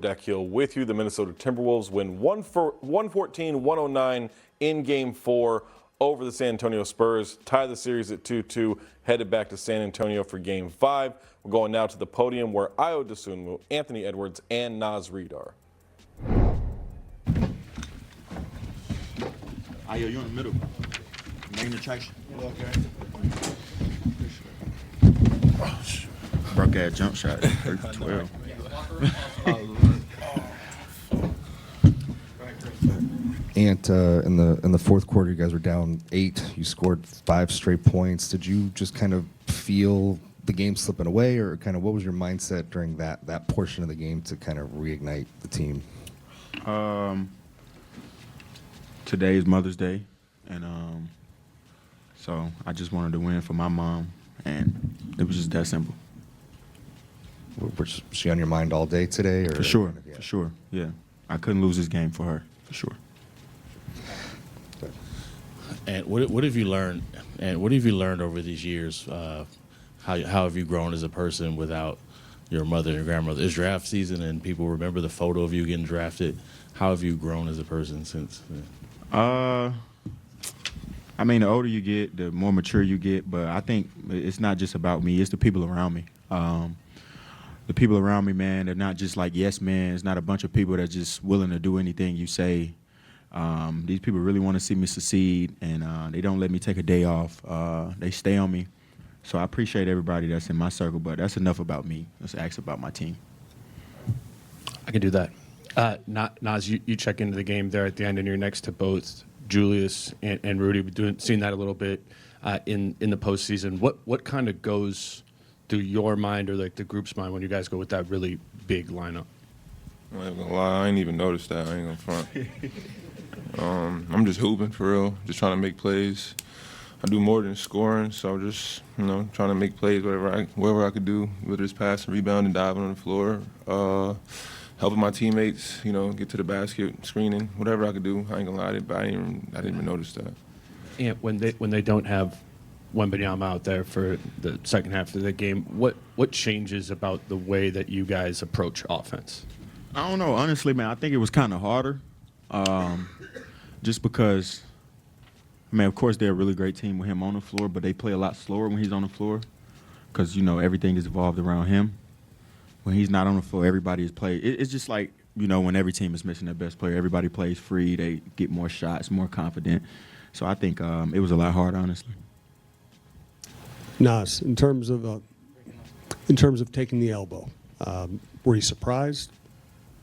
Deck Hill with you. The Minnesota Timberwolves win 114-109 in Game 4 over the San Antonio Spurs. Tie the series at 2-2, headed back to San Antonio for Game 5. We're going now to the podium where Ayo Dosunmu, Anthony Edwards, and Naz Reid are. Ayo, you in the middle. Main attraction. Okay. Broke ass jump shot. 3 for 12. And in the fourth quarter, you guys were down 8. You scored 5 straight points. Did you just kind of feel the game slipping away, or kind of what was your mindset during that portion of the game to kind of reignite the team? Today is Mother's Day, and so I just wanted to win for my mom, and it was just that simple. Was she on your mind all day today? Or? For sure, Yeah. for sure, yeah. I couldn't lose this game for her, for sure. And what have you learned? And what have you learned over these years? How have you grown as a person without your mother and grandmother? It's draft season, and people remember the photo of you getting drafted. How have you grown as a person since? I mean, the older you get, the more mature you get. But I think it's not just about me; it's the people around me. The people around me, man, they're not just like yes men. It's not a bunch of people that are just willing to do anything you say. These people really want to see me succeed, and they don't let me take a day off. They stay on me. So I appreciate everybody that's in my circle, but that's enough about me. Let's ask about my team. I can do that. Naz, you check into the game there at the end, and you're next to both Julius and Rudy. Seeing that a little bit in the postseason. What kind of goes through your mind or like the group's mind when you guys go with that really big lineup? I ain't gonna lie, I ain't even noticed that. I ain't gonna front. I'm just hooping for real, just trying to make plays. I do more than scoring, so I'm just trying to make plays wherever I could do, whether it's passing, rebounding, diving on the floor, helping my teammates, get to the basket, screening, whatever I could do. I ain't gonna lie, I didn't even notice that. And when they don't have Wembanyama out there for the second half of the game, what changes about the way that you guys approach offense? I don't know. Honestly, man, I think it was kind of harder just because, of course, they're a really great team with him on the floor, but they play a lot slower when he's on the floor because, everything is evolved around him. When he's not on the floor, everybody is playing. It's just like, when every team is missing their best player, everybody plays free. They get more shots, more confident. So I think it was a lot harder, honestly. Naz, in terms of taking the elbow, were you surprised?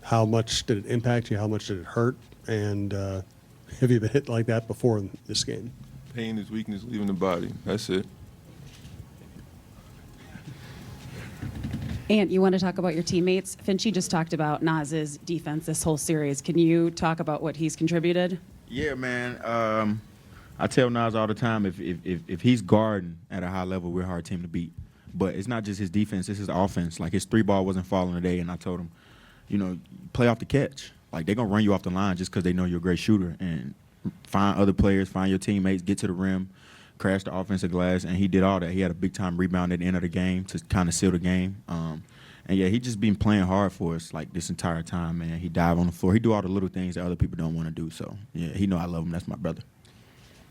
How much did it impact you? How much did it hurt? And have you been hit like that before in this game? Pain is weakness leaving the body. That's it. And you want to talk about your teammates? Finchie just talked about Naz's defense this whole series. Can you talk about what he's contributed? Yeah, man. I tell Naz all the time, if he's guarding at a high level, we're a hard team to beat. But it's not just his defense, it's his offense. Like, his 3-ball wasn't falling today, and I told him, play off the catch. Like, they're going to run you off the line just because they know you're a great shooter. And find other players, find your teammates, get to the rim, crash the offensive glass, and he did all that. He had a big-time rebound at the end of the game to kind of seal the game. And, yeah, he just been playing hard for us, like, this entire time, man. He dive on the floor. He do all the little things that other people don't want to do. So, yeah, he know I love him. That's my brother.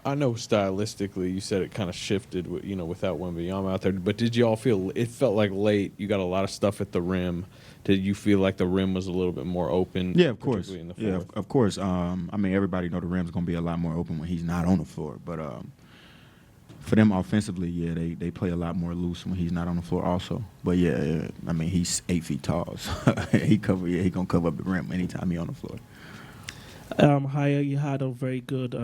I know stylistically you said it kind of shifted, without Wembanyama out there. But did you all feel it felt like late? You got a lot of stuff at the rim. Did you feel like the rim was a little bit more open? Yeah, of course. In the Yeah, of course. Everybody know the rim's going to be a lot more open when he's not on the floor. But for them offensively, yeah, they play a lot more loose when he's not on the floor also. But, yeah, he's 8 feet tall. So he going to cover up the rim anytime he's on the floor. Haya, you had a very good,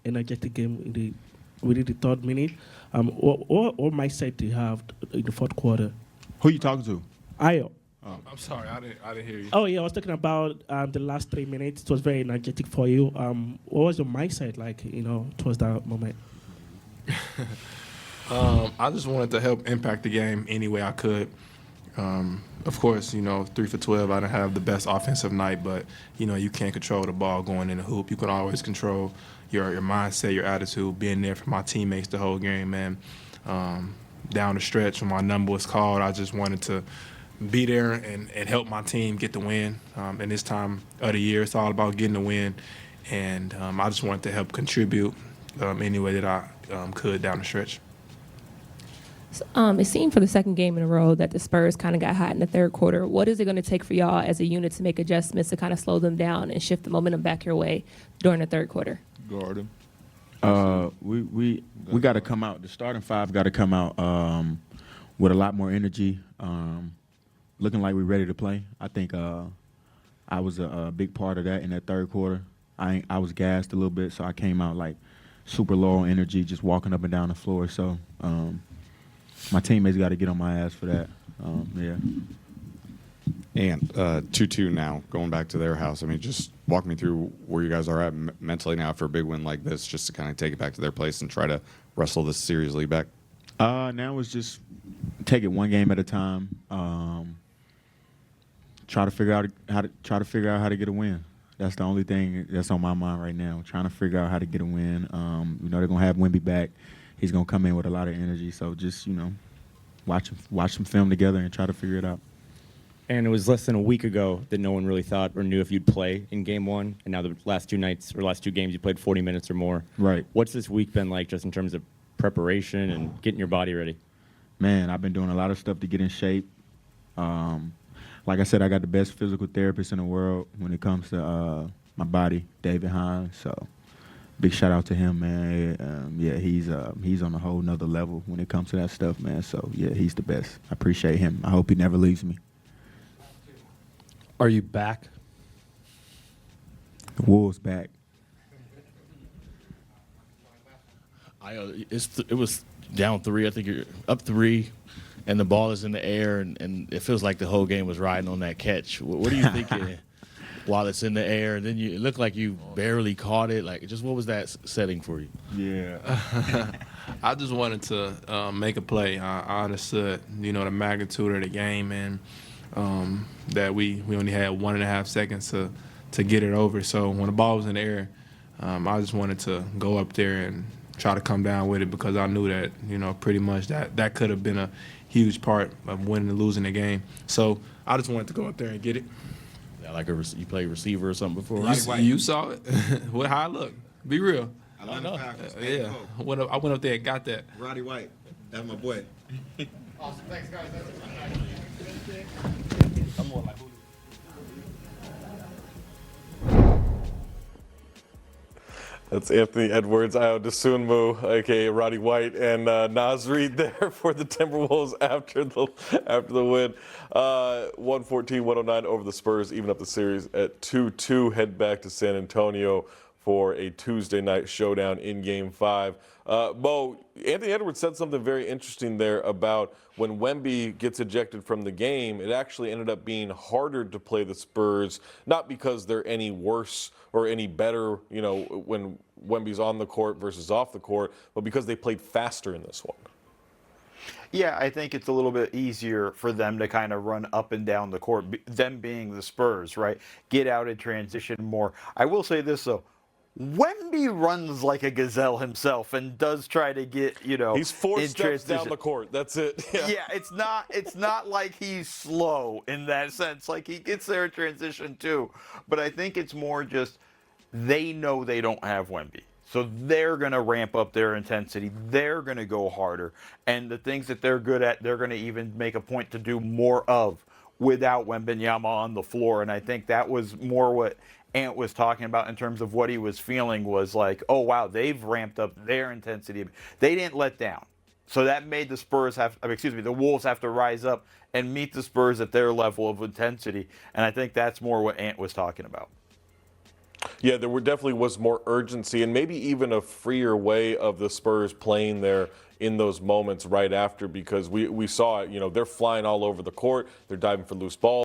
energetic game within the third minute. What mindset do you have in the fourth quarter? Who you talking to? Ayo. Oh. I'm sorry, I didn't hear you. Oh, yeah, I was talking about the last 3 minutes. It was very energetic for you. What was your mindset like, towards that moment? I just wanted to help impact the game any way I could. Of course, 3 for 12, I didn't have the best offensive night, but, you can't control the ball going in the hoop. You can always control your mindset, your attitude, being there for my teammates the whole game, man. Down the stretch when my number was called, I just wanted to be there and help my team get the win. In this time of the year, it's all about getting the win. And I just wanted to help contribute any way that I could down the stretch. It seemed for the second game in a row that the Spurs kind of got hot in the third quarter. What is it going to take for y'all as a unit to make adjustments to kind of slow them down and shift the momentum back your way during the third quarter? Guard him. We got to come out. The starting five got to come out with a lot more energy, looking like we're ready to play. I think I was a big part of that in that third quarter. I was gassed a little bit, so I came out like super low on energy, just walking up and down the floor. So my teammates got to get on my ass for that. Yeah. And 2-2 now, going back to their house. I mean, just walk me through where you guys are at mentally now for a big win like this, just to kind of take it back to their place and try to wrestle this series lead back. Now it's just take it one game at a time. Try to figure out how to get a win. That's the only thing that's on my mind right now. Trying to figure out how to get a win. They're gonna have Wemby back. He's gonna come in with a lot of energy. So just watch some film together and try to figure it out. And it was less than a week ago that no one really thought or knew if you'd play in game one. And now the last two nights or last two games, you played 40 minutes or more. Right. What's this week been like just in terms of preparation and getting your body ready? Man, I've been doing a lot of stuff to get in shape. Like I said, I got the best physical therapist in the world when it comes to my body, David Hines. So big shout out to him, man. Yeah, he's on a whole nother level when it comes to that stuff, man. So yeah, he's the best. I appreciate him. I hope he never leaves me. Are you back? The Wolves back. It was down 3. I think you're up 3, and the ball is in the air, and it feels like the whole game was riding on that catch. What are you thinking while it's in the air? And then it looked like you barely caught it. Like, just what was that setting for you? Yeah. I just wanted to make a play. I understood, the magnitude of the game and that we only had 1.5 seconds to get it over. So when the ball was in the air, I just wanted to go up there and try to come down with it because I knew that, pretty much that could have been a huge part of winning and losing the game. So I just wanted to go up there and get it. Yeah, like you played receiver or something before? You saw it? How I look? Be real. I know. Yeah. I went up there and got that. Roddy White. That's my boy. Awesome. Thanks, guys. That's Anthony Edwards, Ayo Dosunmu, aka Roddy White, and Naz Reid there for the Timberwolves after the win. 114-109 over the Spurs, even up the series at 2-2. Head back to San Antonio for a Tuesday night showdown in Game 5. Mo, Anthony Edwards said something very interesting there about when Wemby gets ejected from the game, it actually ended up being harder to play the Spurs, not because they're any worse or any better, when Wemby's on the court versus off the court, but because they played faster in this one. Yeah, I think it's a little bit easier for them to kind of run up and down the court, them being the Spurs, right? Get out and transition more. I will say this, though. Wemby runs like a gazelle himself and does try to get, he's 4 steps transition. down the court. That's it. Yeah, it's not like he's slow in that sense. Like he gets there in transition too. But I think it's more just they know they don't have Wemby. So they're going to ramp up their intensity. They're going to go harder. And the things that they're good at, they're going to even make a point to do more of without Wembanyama on the floor. And I think that was more what Ant was talking about in terms of what he was feeling was like, oh, wow, they've ramped up their intensity. They didn't let down. So that made the Wolves have to rise up and meet the Spurs at their level of intensity. And I think that's more what Ant was talking about. Yeah, there definitely was more urgency and maybe even a freer way of the Spurs playing there in those moments right after, because we saw it, they're flying all over the court. They're diving for loose balls.